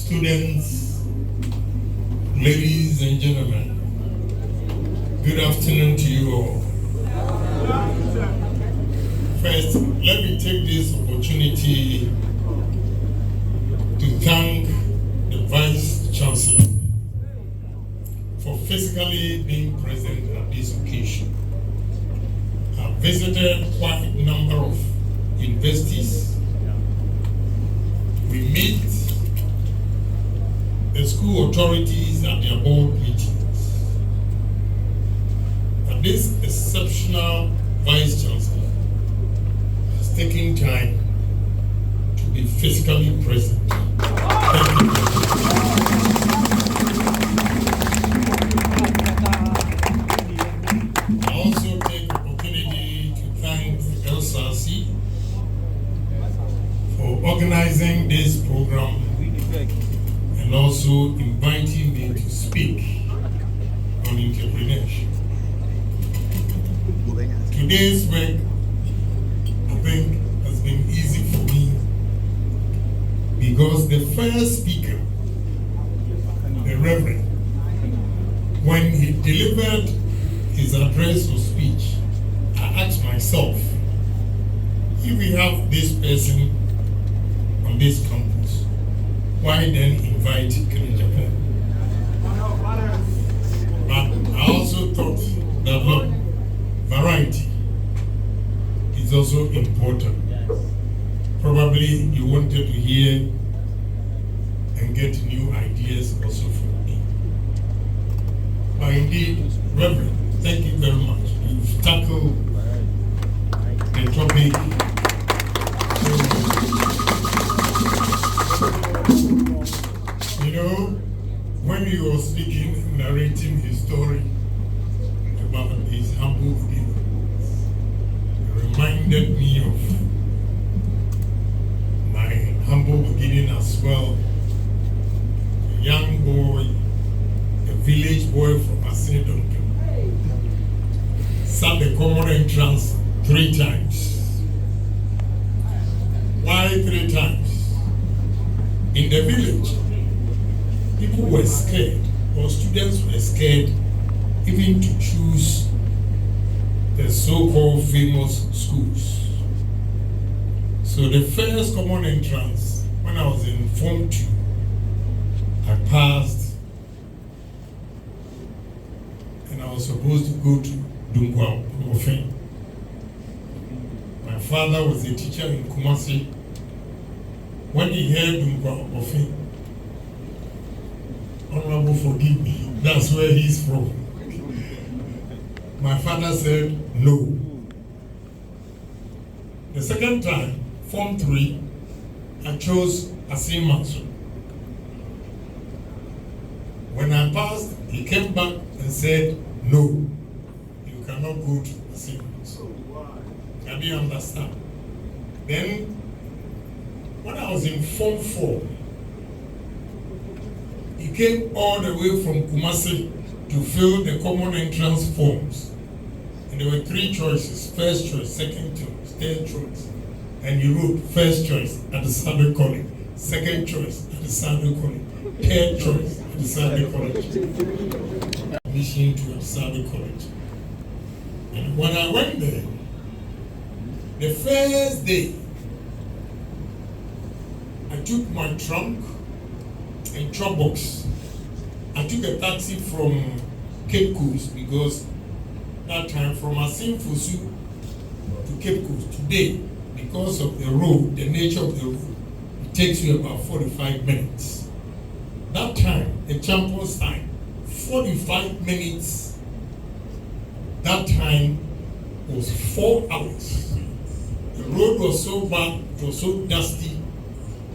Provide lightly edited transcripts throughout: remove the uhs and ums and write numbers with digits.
Students, ladies and gentlemen, good afternoon to you all. First, let me take this opportunity to thank the Vice Chancellor for physically being present at this occasion. I've visited quite a number of universities. We meet the school authorities at their board meetings. But this exceptional Vice Chancellor has taken time to be physically present. Thank you. I also take the opportunity to thank the LSRC for organizing this program and also inviting me to speak on entrepreneurship. Today's work, I think, has been easy for me because the first speaker, the Reverend, when he delivered his address or speech, I asked myself, if we have this person on this campus, why then invite Agyapong? But I also thought that, look, variety is also important. Probably you wanted to hear and get new ideas also from me. But indeed, Reverend, thank you very much. You've tackled the topic. You know, when you were speaking, narrating his story about his humble beginning, it reminded me of my humble beginning as well. A young boy, a village boy from Agyapong, sat the common entrance 3 times. Why 3 times? In the village, people were scared, or students were scared, even to choose the so-called famous schools. So the first common entrance, when I was in Form 2, I passed, and I was supposed to go to Agyapong. My father was a teacher in Kumasi. When he heard Agyapong, Honorable, forgive me, that's where he's from. My father said no. The second time, Form 3, I chose Agyapong. When I passed, he came back and said, no, you cannot go to Agyapong. I didn't understand. Then, when I was in Form 4, he came all the way from Kumasi to fill the common entrance forms. And there were 3 choices: first choice, second choice, third choice. And he wrote first choice at the Saturday College, second choice at the Saturday College, third choice at the Saturday College. Admission to the Saturday College. And when I went there, the first day, I took my trunk and chop box. I took a taxi from Cape Coast because that time from Asimfusu to Cape Coast today, because of the road, the nature of the road, it takes you about 45 minutes. That time, the champion's time, 45 minutes. That time was 4 hours. The road was so bad, it was so dusty.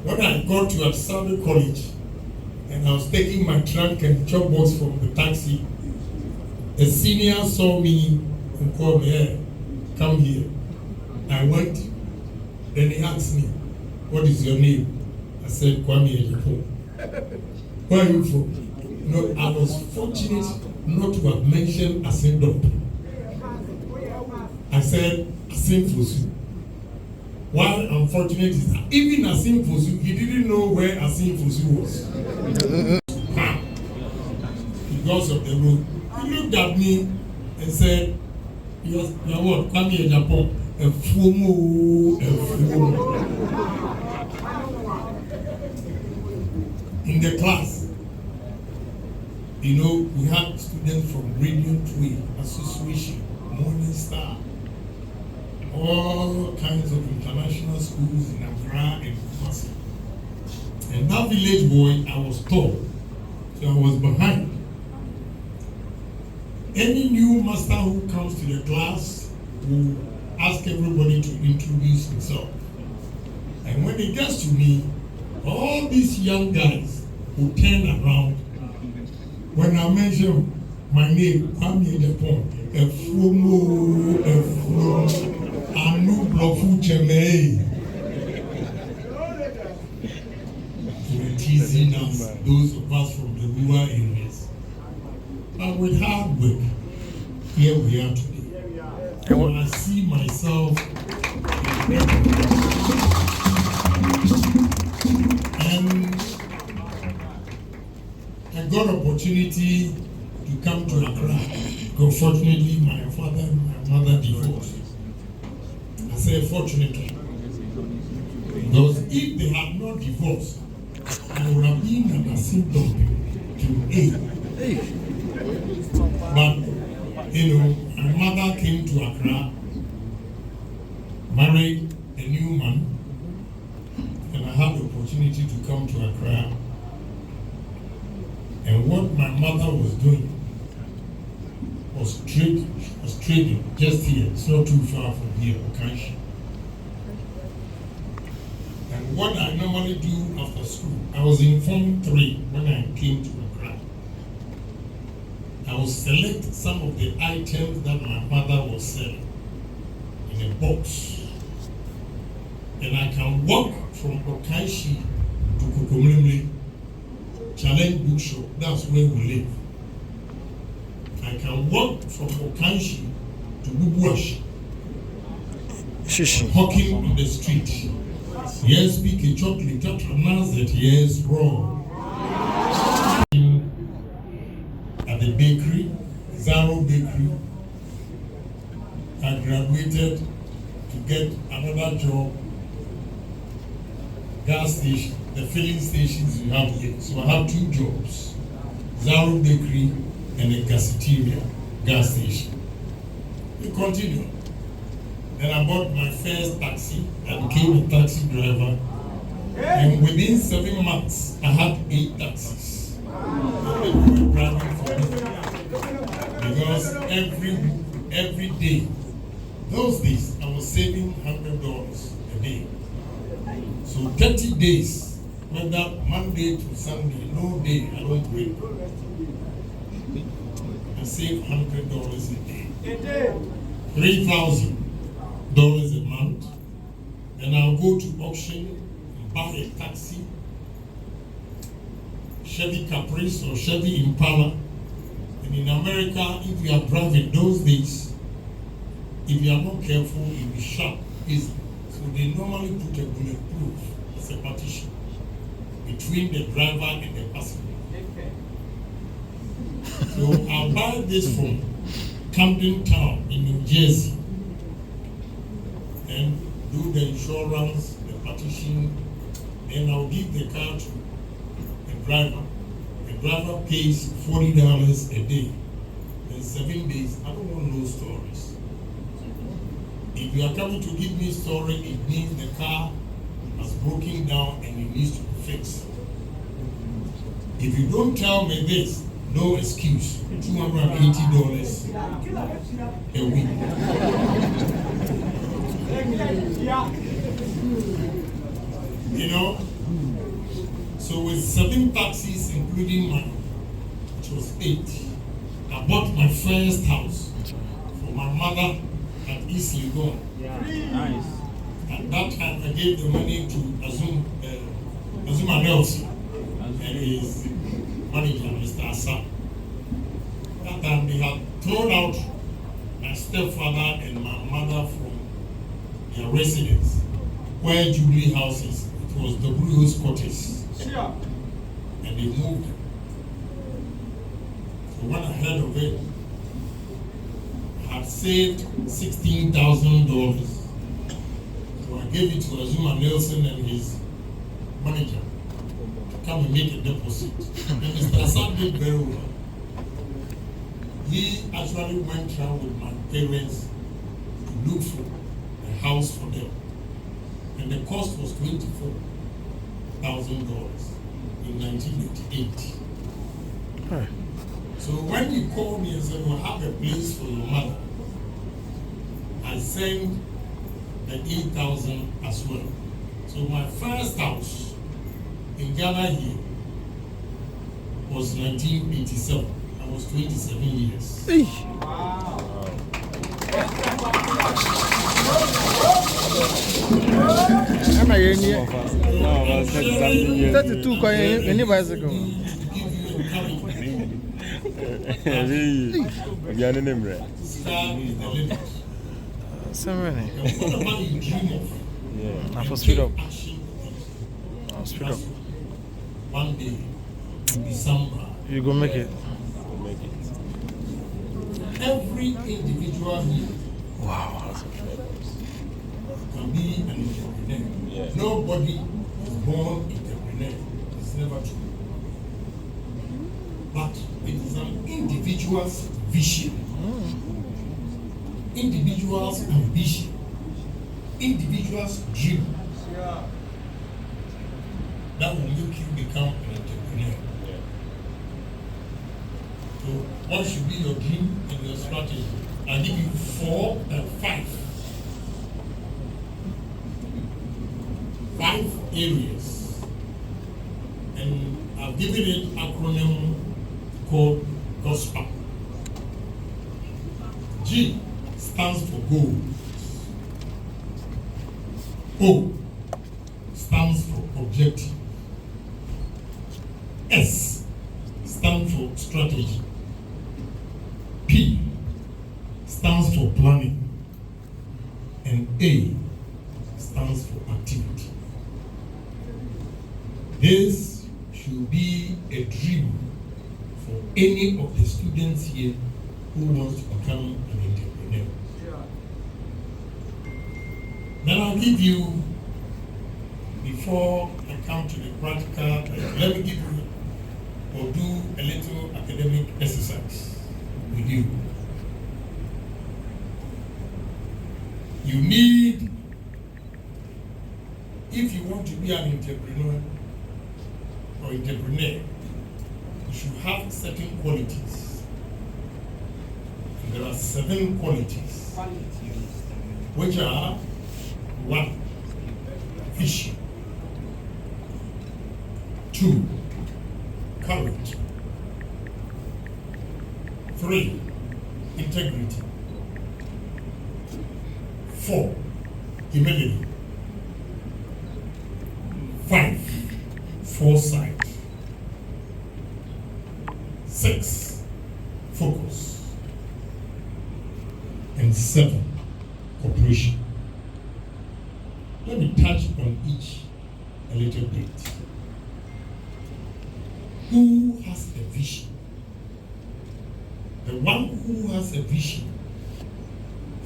When I got to Saturday College, and I was taking my trunk and chop box from the taxi, a senior saw me and called me, hey, come here. I went, then he asked me, what is your name? I said, Kwame Agyapong. Where are you from? No, I was fortunate not to have mentioned Agyapong. I said, Asimfusu. One unfortunate is that even Asim Fosu, he didn't know where Asim Fosu was. Because of the road. He looked at me and said, you're what? Come here, Agyapong. A FOMO. In the class, you know, we had students from Radiant Way Association, Morning Star, all kinds of international schools in Accra and Kumasi. And that village boy, I was tall, so I was behind. Any new master who comes to the class will ask everybody to introduce himself. And when it gets to me, all these young guys will turn around. When I mention my name, Kwame Agyapong, Efumo, Anu Blofu Chemei. They were teasing us, those of us from the rural areas. But with hard work, here we are today. And when I see myself, and I got opportunity to come to Accra. Unfortunately, my father and my mother divorced. I say fortunately, because if they had not divorced, I would have been an asylum to A. But, you know, my mother came to Accra, married a new man, and I had the opportunity to come to Accra. And what my mother was doing was trading just here. It's not too far from here, Okanshi. And what I normally do after school, I was in Form 3 when I came to Accra. I would select some of the items that my mother was selling in a box. And I can walk from Okanshi to Kokomlemle, Challenge Bookshop, that's where we live. I can walk from Okanshi to Bubuashi, hawking on the street. Yes, speak a chocolate, that announce that yes, wrong. At the bakery, Zaro Bakery, I graduated to get another job, gas station, the filling stations you have here. So I have 2 jobs, Zaro Bakery and a gaseteria, gas station. We continue. Then I bought my first taxi. I became a taxi driver. And within 7 months, I had 8 taxis. People were driving for me. Because every day, those days, I was saving $100 a day. So 30 days, whether Monday to Sunday, no day, I don't break. I save $100 a day. $3,000 a month. And I'll go to auction and buy a taxi, Chevy Caprice or Chevy Impala. And in America, if you are driving those days, if you are not careful, you'll be shot easily. So they normally put a bulletproof as a partition between the driver and the passenger. So I'll buy this from Camden Town in New Jersey and do the insurance, the partition, then I'll give the car to the driver. The driver pays $40 a day. In 7 days, I don't want no stories. If you are coming to give me a story, it means the car has broken down and it needs to be fixed. If you don't tell me this, no excuse. $280 a week. You know, so with 7 taxis, including mine, which was 8, I bought my first house for my mother at East Legon. Nice. At that time, I gave the money to Azuma Nelson and his manager, Mr. Asa. That time, they had thrown out my stepfather and my mother from their residence. where Jubilee House is. It was the Bruce Quarters. And they moved. So when I heard of it, I had saved $16,000. So I gave it to Azuma Nelson and his manager to come and make a deposit. And Mr. Assad did very well. He actually went around with my parents to look for a house for them. And the cost was $24,000 in 1988. Right. So when he called me and said, we'll have a place for your mother, I sent the 8,000 as well. So my first house in Ghana here was 1987. I was 27 years. Wow. Am I in here? No, 32 coins, any bicycle. So many. Yeah. For speed up. Speed up. One day, in December, you go make it. Every individual here, wow, can be an entrepreneur. Yeah. Nobody is born entrepreneur. It's never true. But it is an individual's vision, individual's ambition, individual's dream that will make you become an entrepreneur. So what should be your dream and your strategy? I'll give you 4 and 5. 5 areas. And I've given it an acronym called GOSPA. G stands for goal. O stands for objective. S stands for strategy. P stands for planning. And A stands for activity. This should be a dream for any of the students here who wants to become an entrepreneur. Then I'll give you, before I come to the practical, let me give you or do a little academic exercise with you. You need, if you want to be an entrepreneur or entrepreneur, you should have certain qualities. And there are 7 qualities, which are 1, vision. 2, courage. 3, integrity. 4, humility. 5, foresight. 6, focus. And 7, cooperation. Let me touch on each a little bit. Who has a vision? The one who has a vision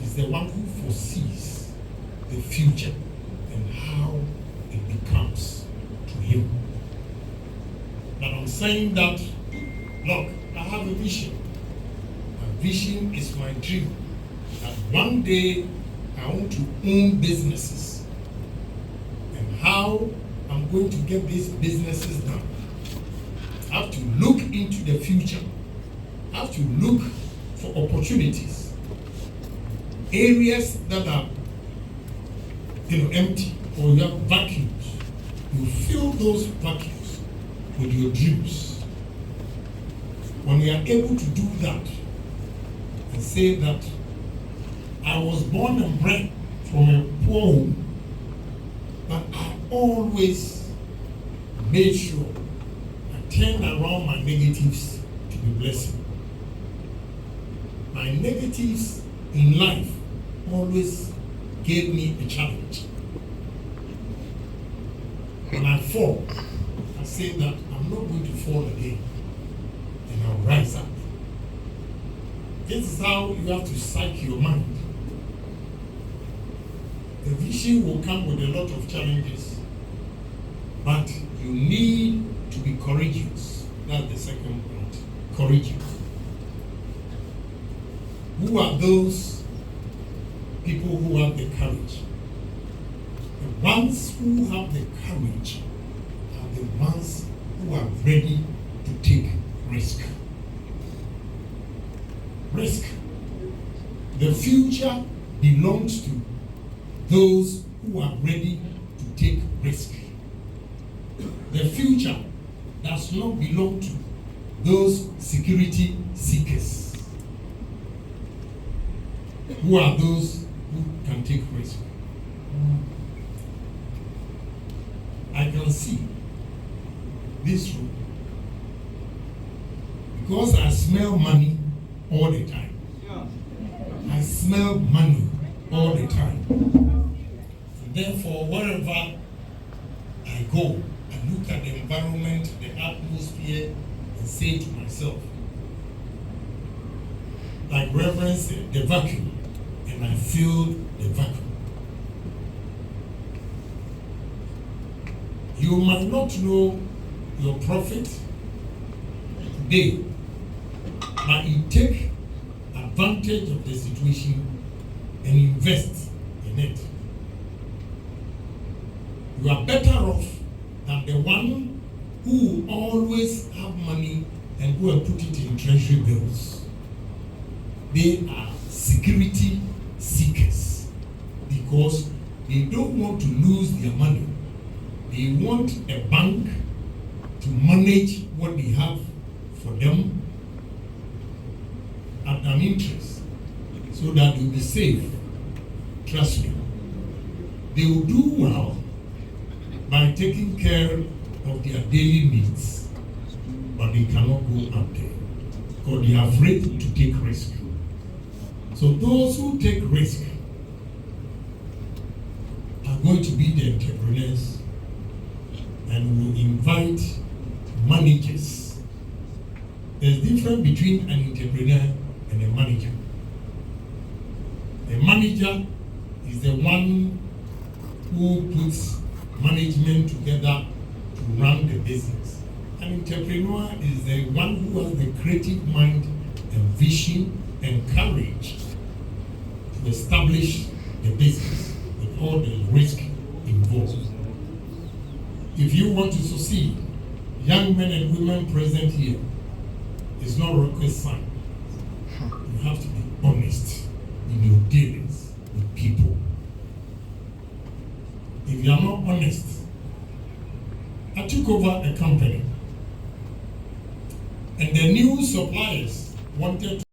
is the one who foresees the future and how it becomes to him. But I'm saying that, look, I have a vision. My vision is my dream. That one day I want to own businesses. And how I'm going to get these businesses done. I have to look into the future. I have to look for opportunities. Areas that are empty or you have vacuums. You fill those vacuums with your dreams. When we are able to do that and say that I was born and bred from a poor home, but I always made sure I turned around my negatives to be blessing. My negatives in life always gave me a challenge. When I fall, I say that I'm not going to fall again, and I'll rise up. This is how you have to psych your mind. The vision will come with a lot of challenges, but you need to be courageous. That's the second point. Courageous. Who are those people who have the courage? The ones who have the courage are the ones who are ready to take risk. Risk. The future belongs to those who are ready to take risk. The future does not belong to those security seekers. Who are those who can take risk? I can see this room because I smell money all the time. I smell money all the time. And therefore, wherever I go, I look at the environment, the atmosphere, and say to myself, like Reverend said, the vacuum, and I feel the vacuum. You might not know your profit today, but you take advantage of the situation and invest in it. You are better off than the one who always have money and who will put it in treasury bills. They are security seekers because they don't want to lose their money. They want a bank to manage what they have for them at an interest so that they'll be safe. Trust me. They will do well by taking care of their daily needs, but they cannot go out there because they are afraid to take risk. So those who take risk are going to be the entrepreneurs and will invite managers. There's a difference between an entrepreneur and a manager. A manager is the one who puts management together to run the business. An entrepreneur is the one who has the creative mind and vision and courage to establish the business with all the risk involved. If you want to succeed, young men and women present here, it's not rocket science. You have to be honest in your dealings with people. If you are not honest, I took over a company and the new suppliers wanted to